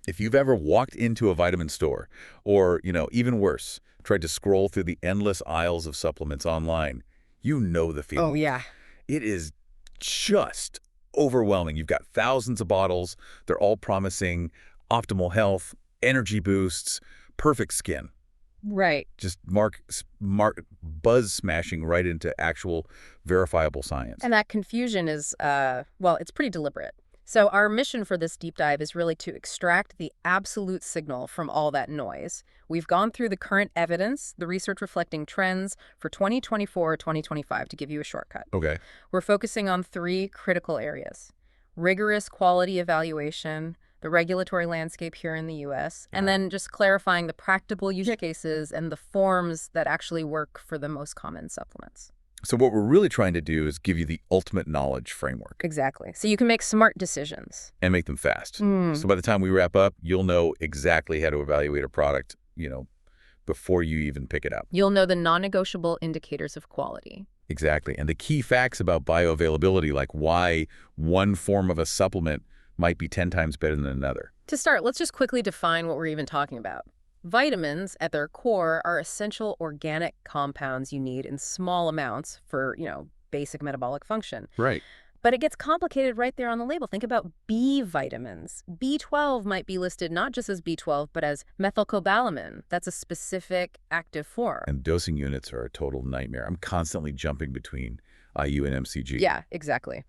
If you've ever walked into a vitamin store or, even worse, tried to scroll through the endless aisles of supplements online, you know the Oh, feeling. yeah. It is just overwhelming. You've got thousands of bottles. They're all promising optimal health, energy boosts, perfect skin. Right. Just buzz smashing right into actual verifiable science. And that confusion is, well, it's pretty deliberate. So our mission for this deep dive is really to extract the absolute signal from all that noise. We've gone through the current evidence, the research reflecting trends for 2024, 2025, to give you a shortcut. Okay. We're focusing on 3 critical areas: rigorous quality evaluation, the regulatory landscape here in the U.S., and then just clarifying the practical use cases and the forms that actually work for the most common supplements. So what we're really trying to do is give you the ultimate knowledge framework Exactly. So you can make smart decisions. and make them fast. So by the time we wrap up, you'll know exactly how to evaluate a product, before you even pick it up. You'll know the non-negotiable indicators of quality. Exactly. And the key facts about bioavailability, like why one form of a supplement might be 10 times better than another. To start, let's just quickly define what we're even talking about. Vitamins, at their core, are essential organic compounds you need in small amounts for, basic metabolic function. Right. But it gets complicated right there on the label. Think about B vitamins. B12 might be listed not just as B12, but as methylcobalamin. That's a specific active form. And dosing units are a total nightmare. I'm constantly jumping between IU and MCG. Yeah, exactly.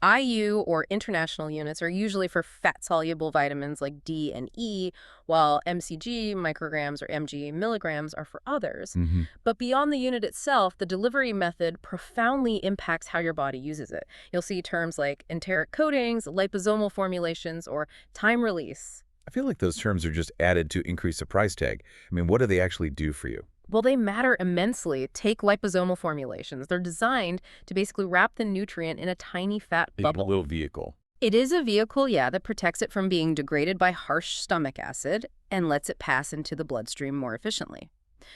IU, or international units, are usually for fat-soluble vitamins like D and E, while MCG, micrograms, or MG, milligrams, are for others. But beyond the unit itself, the delivery method profoundly impacts how your body uses it. You'll see terms like enteric coatings, liposomal formulations, or time release. I feel like those terms are just added to increase the price tag. I mean, what do they actually do for you? Well, they matter immensely. Take liposomal formulations. They're designed to basically wrap the nutrient in a tiny fat bubble. A little vehicle. It is a vehicle, yeah, that protects it from being degraded by harsh stomach acid and lets it pass into the bloodstream more efficiently.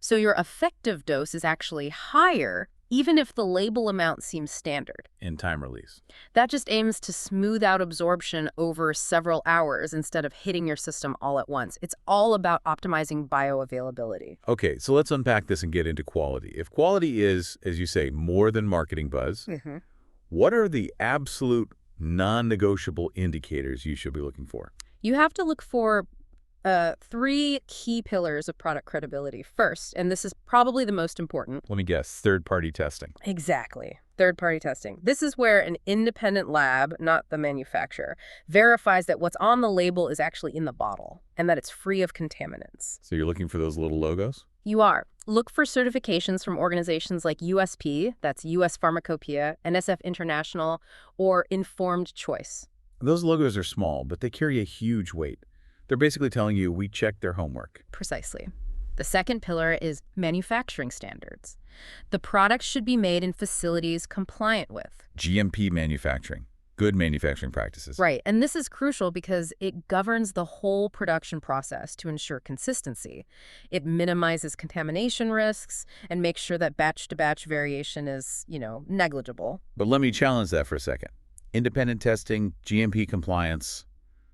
So your effective dose is actually higher, even if the label amount seems standard. In time release. That just aims to smooth out absorption over several hours instead of hitting your system all at once. It's all about optimizing bioavailability. Okay, so let's unpack this and get into quality. If quality is, as you say, more than marketing buzz, what are the absolute non-negotiable indicators you should be looking for? You have to look for 3 key pillars of product credibility. First, and this is probably the most important. Let me guess, third-party testing. Exactly. Third-party testing. This is where an independent lab, not the manufacturer, verifies that what's on the label is actually in the bottle and that it's free of contaminants. So you're looking for those little logos? You are. Look for certifications from organizations like USP, that's US Pharmacopoeia, NSF International, or Informed Choice. Those logos are small, but they carry a huge weight. They're basically telling you we checked their homework. Precisely. The second pillar is manufacturing standards. The products should be made in facilities compliant with GMP manufacturing. Good manufacturing practices. Right, and this is crucial because it governs the whole production process to ensure consistency. It minimizes contamination risks and makes sure that batch-to-batch variation is, negligible. But let me challenge that for a second. Independent testing, GMP compliance,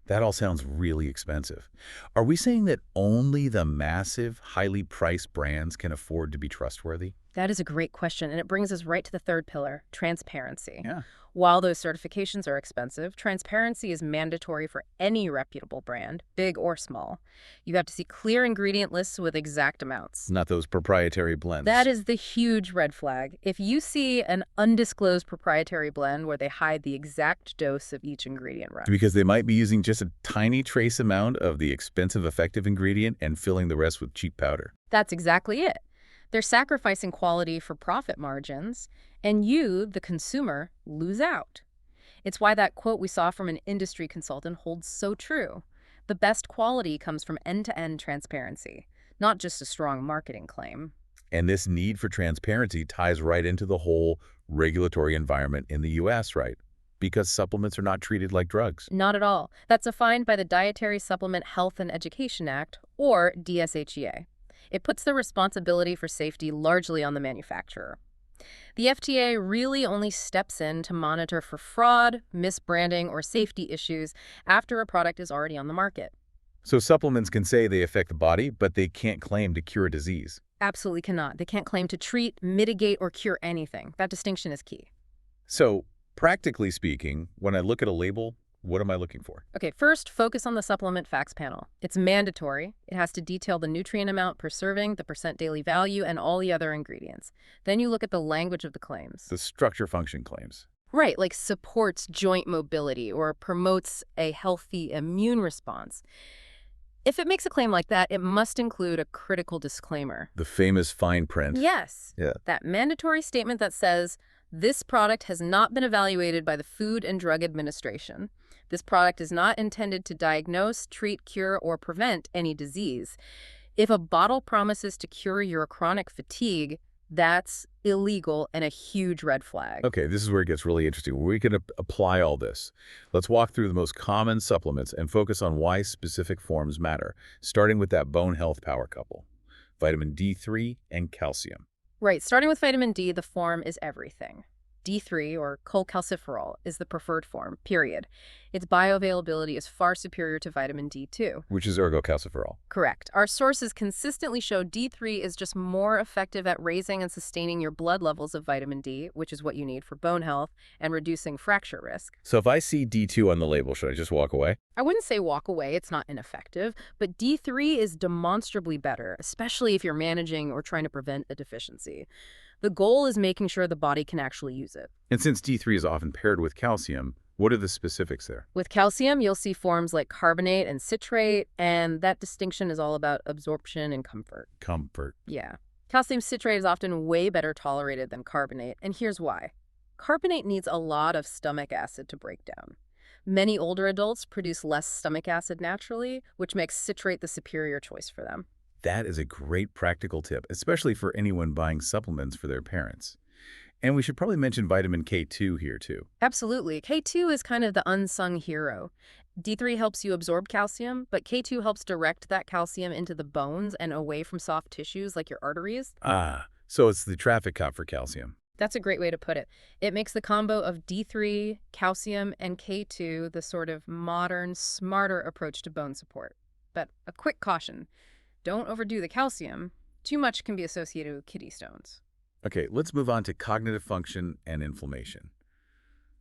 that all sounds really expensive. Are we saying that only the massive, highly priced brands can afford to be trustworthy? That is a great question, and it brings us right to the third pillar, transparency. Yeah. While those certifications are expensive, transparency is mandatory for any reputable brand, big or small. You have to see clear ingredient lists with exact amounts. Not those proprietary blends. That is the huge red flag. If you see an undisclosed proprietary blend where they hide the exact dose of each ingredient run. Because they might be using just a tiny trace amount of the expensive effective ingredient and filling the rest with cheap powder. That's exactly it. They're sacrificing quality for profit margins, and you, the consumer, lose out. It's why that quote we saw from an industry consultant holds so true. The best quality comes from end-to-end transparency, not just a strong marketing claim. And this need for transparency ties right into the whole regulatory environment in the U.S., right? Because supplements are not treated like drugs. Not at all. That's defined by the Dietary Supplement Health and Education Act, or DSHEA. It puts the responsibility for safety largely on the manufacturer. The FDA really only steps in to monitor for fraud, misbranding, or safety issues after a product is already on the market. So supplements can say they affect the body, but they can't claim to cure a disease. Absolutely cannot. They can't claim to treat, mitigate, or cure anything. That distinction is key. So, practically speaking, when I look at a label, what am I looking for? Okay, first, focus on the supplement facts panel. It's mandatory. It has to detail the nutrient amount per serving, the percent daily value, and all the other ingredients. Then you look at the language of the claims. The structure function claims. Right, like supports joint mobility or promotes a healthy immune response. If it makes a claim like that, it must include a critical disclaimer. The famous fine print. Yes. Yeah. That mandatory statement that says, this product has not been evaluated by the Food and Drug Administration. This product is not intended to diagnose, treat, cure, or prevent any disease. If a bottle promises to cure your chronic fatigue, that's illegal and a huge red flag. Okay, this is where it gets really interesting. We can apply all this. Let's walk through the most common supplements and focus on why specific forms matter, starting with that bone health power couple, vitamin D3 and calcium. Right, starting with vitamin D, the form is everything. D3, or cholecalciferol, is the preferred form, period. Its bioavailability is far superior to vitamin D2. Which is ergocalciferol. Correct. Our sources consistently show D3 is just more effective at raising and sustaining your blood levels of vitamin D, which is what you need for bone health, and reducing fracture risk. So if I see D2 on the label, should I just walk away? I wouldn't say walk away, it's not ineffective, but D3 is demonstrably better, especially if you're managing or trying to prevent a deficiency. The goal is making sure the body can actually use it. And since D3 is often paired with calcium, what are the specifics there? With calcium, you'll see forms like carbonate and citrate, and that distinction is all about absorption and comfort. Comfort. Yeah. Calcium citrate is often way better tolerated than carbonate, and here's why. Carbonate needs a lot of stomach acid to break down. Many older adults produce less stomach acid naturally, which makes citrate the superior choice for them. That is a great practical tip, especially for anyone buying supplements for their parents. And we should probably mention vitamin K2 here too. Absolutely. K2 is kind of the unsung hero. D3 helps you absorb calcium, but K2 helps direct that calcium into the bones and away from soft tissues like your arteries. Ah, so it's the traffic cop for calcium. That's a great way to put it. It makes the combo of D3, calcium, and K2 the sort of modern, smarter approach to bone support. But a quick caution. Don't overdo the calcium. Too much can be associated with kidney stones. Okay, let's move on to cognitive function and inflammation.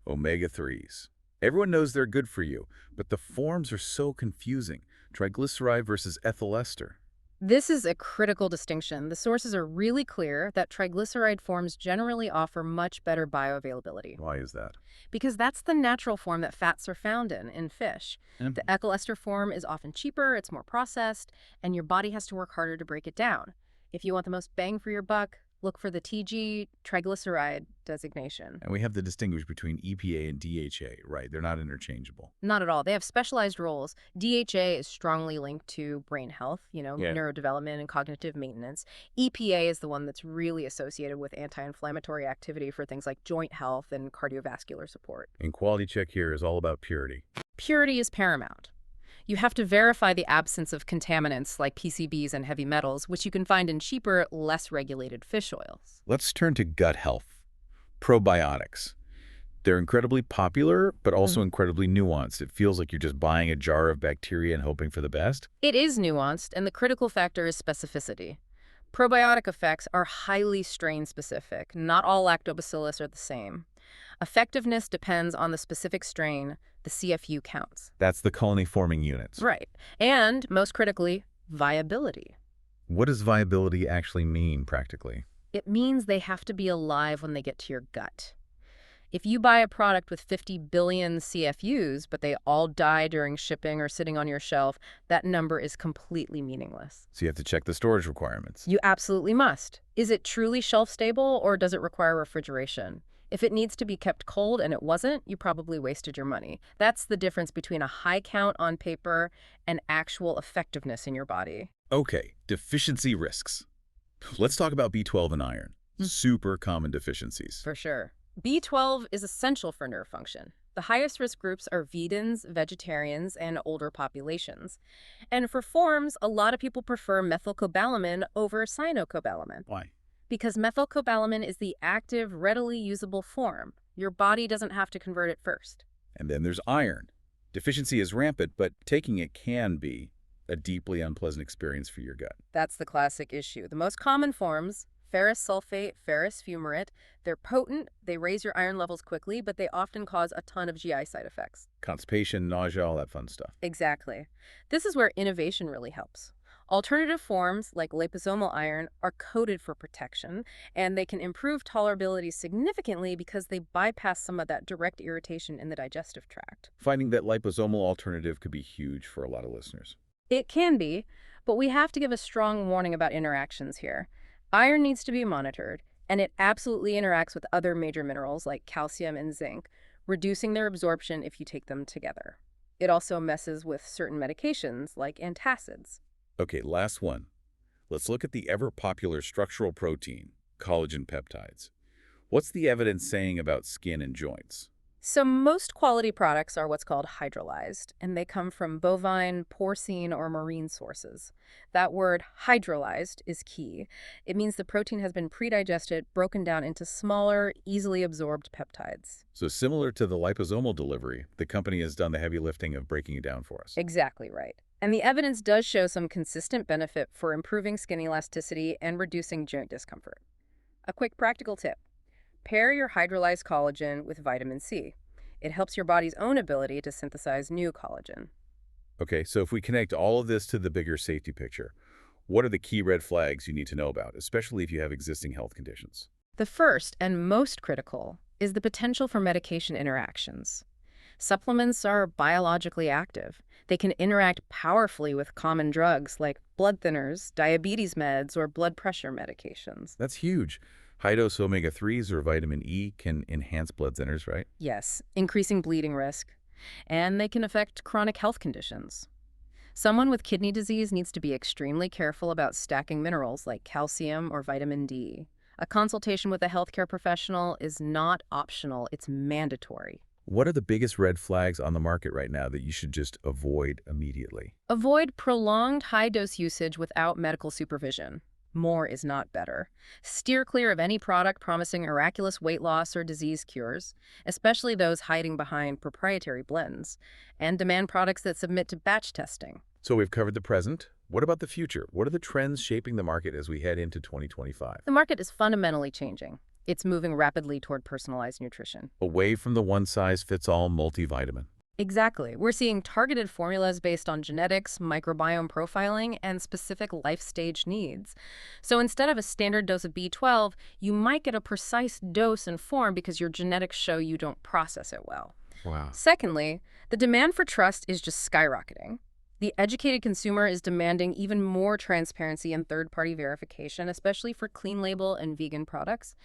Omega-3s. Everyone knows they're good for you, but the forms are so confusing. Triglyceride versus ethyl ester. This is a critical distinction. The sources are really clear that triglyceride forms generally offer much better bioavailability. Why is that? Because that's the natural form that fats are found in fish. The ethyl ester form is often cheaper, it's more processed, and your body has to work harder to break it down. If you want the most bang for your buck, look for the TG triglyceride designation. And we have to distinguish between EPA and DHA, right? They're not interchangeable. Not at all. They have specialized roles. DHA is strongly linked to brain health, neurodevelopment and cognitive maintenance. EPA is the one that's really associated with anti-inflammatory activity for things like joint health and cardiovascular support. And quality check here is all about purity. Purity is paramount. You have to verify the absence of contaminants like PCBs and heavy metals, which you can find in cheaper, less regulated fish oils. Let's turn to gut health. Probiotics. They're incredibly popular, but also incredibly nuanced. It feels like you're just buying a jar of bacteria and hoping for the best. It is nuanced, and the critical factor is specificity. Probiotic effects are highly strain-specific. Not all lactobacillus are the same. Effectiveness depends on the specific strain, the CFU counts. That's the colony-forming units. Right. And, most critically, viability. What does viability actually mean, practically? It means they have to be alive when they get to your gut. If you buy a product with 50 billion CFUs, but they all die during shipping or sitting on your shelf, that number is completely meaningless. So you have to check the storage requirements. You absolutely must. Is it truly shelf-stable, or does it require refrigeration? If it needs to be kept cold and it wasn't, you probably wasted your money. That's the difference between a high count on paper and actual effectiveness in your body. Okay, deficiency risks. Let's talk about B12 and iron. Super common deficiencies. For sure. B12 is essential for nerve function. The highest risk groups are vegans, vegetarians, and older populations. And for forms, a lot of people prefer methylcobalamin over cyanocobalamin. Why? Because methylcobalamin is the active, readily usable form. Your body doesn't have to convert it first. And then there's iron. Deficiency is rampant, but taking it can be a deeply unpleasant experience for your gut. That's the classic issue. The most common forms, ferrous sulfate, ferrous fumarate, they're potent, they raise your iron levels quickly, but they often cause a ton of GI side effects. Constipation, nausea, all that fun stuff. Exactly. This is where innovation really helps. Alternative forms, like liposomal iron, are coded for protection, and they can improve tolerability significantly because they bypass some of that direct irritation in the digestive tract. Finding that liposomal alternative could be huge for a lot of listeners. It can be, but we have to give a strong warning about interactions here. Iron needs to be monitored, and it absolutely interacts with other major minerals like calcium and zinc, reducing their absorption if you take them together. It also messes with certain medications like antacids. Okay, last one. Let's look at the ever-popular structural protein, collagen peptides. What's the evidence saying about skin and joints? So most quality products are what's called hydrolyzed, and they come from bovine, porcine, or marine sources. That word hydrolyzed is key. It means the protein has been pre-digested, broken down into smaller, easily absorbed peptides. So similar to the liposomal delivery, the company has done the heavy lifting of breaking it down for us. Exactly right. And the evidence does show some consistent benefit for improving skin elasticity and reducing joint discomfort. A quick practical tip. Pair your hydrolyzed collagen with vitamin C. It helps your body's own ability to synthesize new collagen. Okay, so if we connect all of this to the bigger safety picture, what are the key red flags you need to know about, especially if you have existing health conditions? The first and most critical is the potential for medication interactions. Supplements are biologically active. They can interact powerfully with common drugs like blood thinners, diabetes meds, or blood pressure medications. That's huge. High-dose omega-3s or vitamin E can enhance blood thinners, right? Yes, increasing bleeding risk. And they can affect chronic health conditions. Someone with kidney disease needs to be extremely careful about stacking minerals like calcium or vitamin D. A consultation with a healthcare professional is not optional, it's mandatory. What are the biggest red flags on the market right now that you should just avoid immediately? Avoid prolonged high-dose usage without medical supervision. More is not better. Steer clear of any product promising miraculous weight loss or disease cures, especially those hiding behind proprietary blends, and demand products that submit to batch testing. So we've covered the present. What about the future? What are the trends shaping the market as we head into 2025? The market is fundamentally changing. It's moving rapidly toward personalized nutrition. Away from the one-size-fits-all multivitamin. Exactly. We're seeing targeted formulas based on genetics, microbiome profiling, and specific life stage needs. So instead of a standard dose of B12, you might get a precise dose and form because your genetics show you don't process it well. Wow. Secondly, the demand for trust is just skyrocketing. The educated consumer is demanding even more transparency and third-party verification, especially for clean label and vegan products.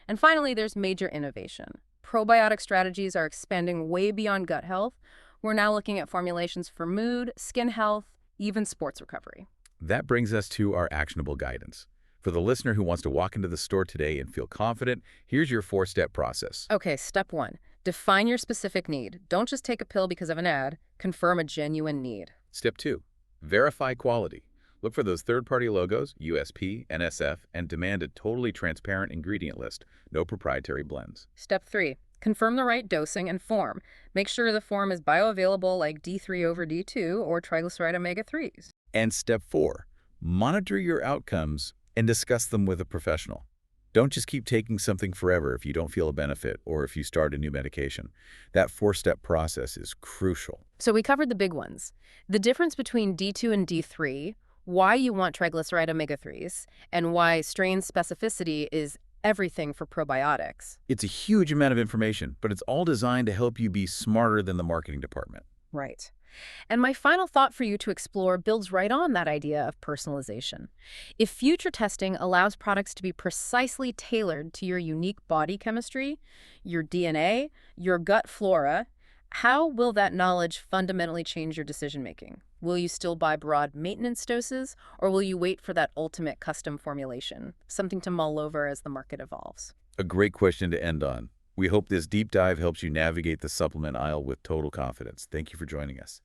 And finally, there's major innovation. Probiotic strategies are expanding way beyond gut health. We're now looking at formulations for mood, skin health, even sports recovery. That brings us to our actionable guidance. For the listener who wants to walk into the store today and feel confident, here's your 4-step process. Okay, step 1. Define your specific need. Don't just take a pill because of an ad. Confirm a genuine need. Step 2. Verify quality. Look for those third-party logos, USP, NSF, and demand a totally transparent ingredient list, no proprietary blends. Step 3. Confirm the right dosing and form. Make sure the form is bioavailable like D3 over D2 or triglyceride omega-3s. And step 4. Monitor your outcomes and discuss them with a professional. Don't just keep taking something forever if you don't feel a benefit or if you start a new medication. That 4-step process is crucial. So we covered the big ones. The difference between D2 and D3, why you want triglyceride omega-3s, and why strain specificity is everything for probiotics. It's a huge amount of information, but it's all designed to help you be smarter than the marketing department. Right. And my final thought for you to explore builds right on that idea of personalization. If future testing allows products to be precisely tailored to your unique body chemistry, your DNA, your gut flora, how will that knowledge fundamentally change your decision-making? Will you still buy broad maintenance doses, or will you wait for that ultimate custom formulation, something to mull over as the market evolves? A great question to end on. We hope this deep dive helps you navigate the supplement aisle with total confidence. Thank you for joining us.